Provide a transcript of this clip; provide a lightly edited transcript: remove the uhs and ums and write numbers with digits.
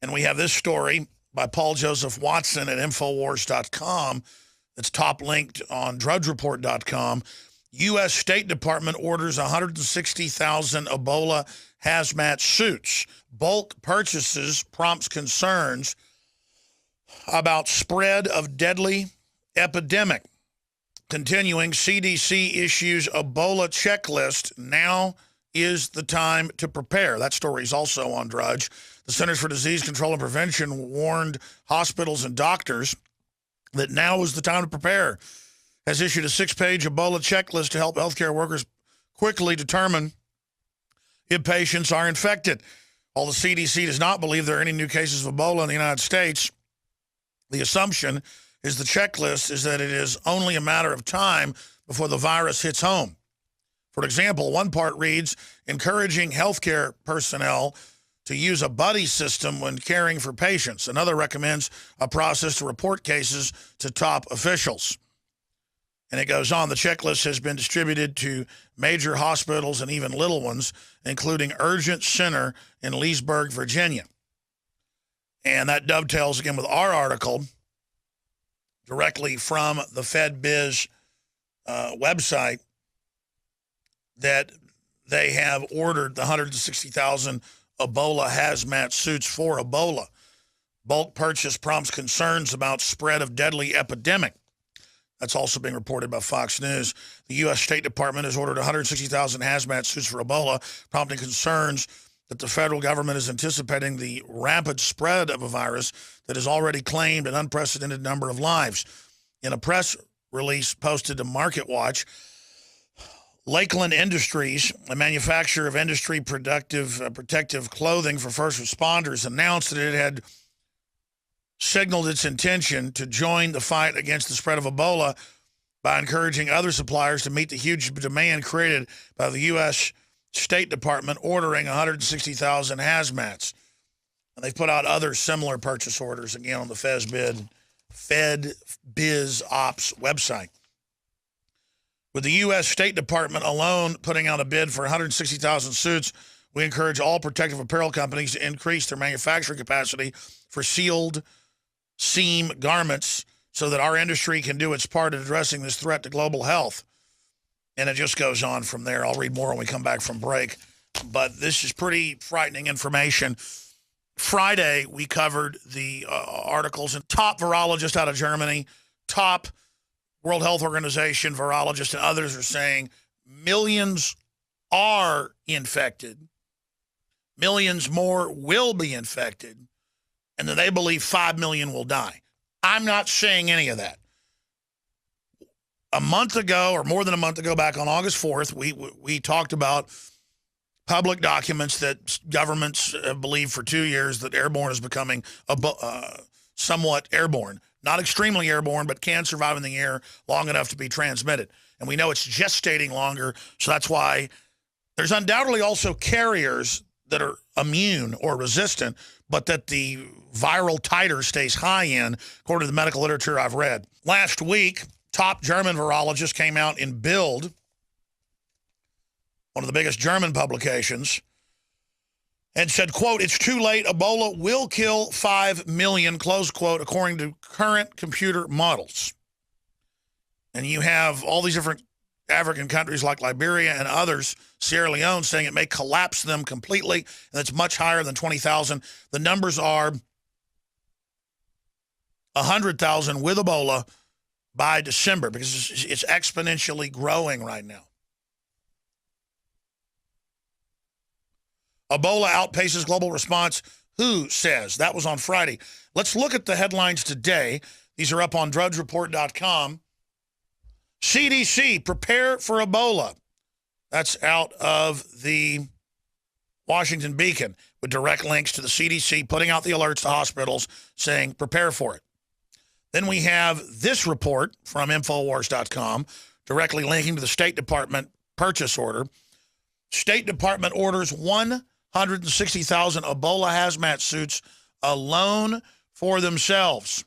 And we have this story by Paul Joseph Watson at Infowars.com that's top linked on DrudgeReport.com. U.S. State Department orders 160,000 Ebola hazmat suits. Bulk purchases prompts concerns about spread of deadly epidemic. Continuing, CDC issues Ebola checklist. Now is the time to prepare. That story is also on Drudge. The Centers for Disease Control and Prevention warned hospitals and doctors that now is the time to prepare. Has issued a 6-page Ebola checklist to help healthcare workers quickly determine if patients are infected. While the CDC does not believe there are any new cases of Ebola in the United States, the assumption is the checklist is that it is only a matter of time before the virus hits home. For example, one part reads, encouraging healthcare personnel to use a buddy system when caring for patients. Another recommends a process to report cases to top officials. And it goes on, the checklist has been distributed to major hospitals and even little ones, including Urgent Center in Leesburg, Virginia. And that dovetails again with our article directly from the FedBiz website that they have ordered the 160,000 Ebola hazmat suits for Ebola. Bulk purchase prompts concerns about spread of deadly epidemic. That's also being reported by Fox News. The U.S. State Department has ordered 160,000 hazmat suits for Ebola, prompting concerns that the federal government is anticipating the rapid spread of a virus that has already claimed an unprecedented number of lives. In a press release posted to MarketWatch, Lakeland Industries, a manufacturer of industry protective clothing for first responders, announced that it had signaled its intention to join the fight against the spread of Ebola by encouraging other suppliers to meet the huge demand created by the U.S. State Department ordering 160,000 hazmats. And they've put out other similar purchase orders, again, on the FedBiz Ops website. With the U.S. State Department alone putting out a bid for 160,000 suits, we encourage all protective apparel companies to increase their manufacturing capacity for sealed seam garments so that our industry can do its part in addressing this threat to global health. And it just goes on from there. I'll read more when we come back from break. But this is pretty frightening information. Friday, we covered the articles, and top virologist out of Germany, top World Health Organization virologists, and others are saying millions are infected, millions more will be infected, and that they believe 5 million will die. I'm not saying any of that. A month ago, or more than a month ago, back on August 4th, we talked about public documents that governments have believed for 2 years that airborne is becoming somewhat airborne. Not extremely airborne, but can survive in the air long enough to be transmitted. And we know it's gestating longer, so that's why there's undoubtedly also carriers that are immune or resistant, but that the viral titer stays high in, according to the medical literature I've read. Last week, top German virologist came out in Bild, one of the biggest German publications, and said, quote, it's too late, Ebola will kill 5 million, close quote, according to current computer models. And you have all these different African countries like Liberia and others, Sierra Leone, saying it may collapse them completely, and it's much higher than 20,000. The numbers are 100,000 with Ebola by December, because it's exponentially growing right now. Ebola outpaces global response. Who says? That was on Friday. Let's look at the headlines today. These are up on DrudgeReport.com. CDC, prepare for Ebola. That's out of the Washington Beacon, with direct links to the CDC putting out the alerts to hospitals saying, prepare for it. Then we have this report from Infowars.com, directly linking to the State Department purchase order. State Department orders 160,000 Ebola hazmat suits alone for themselves.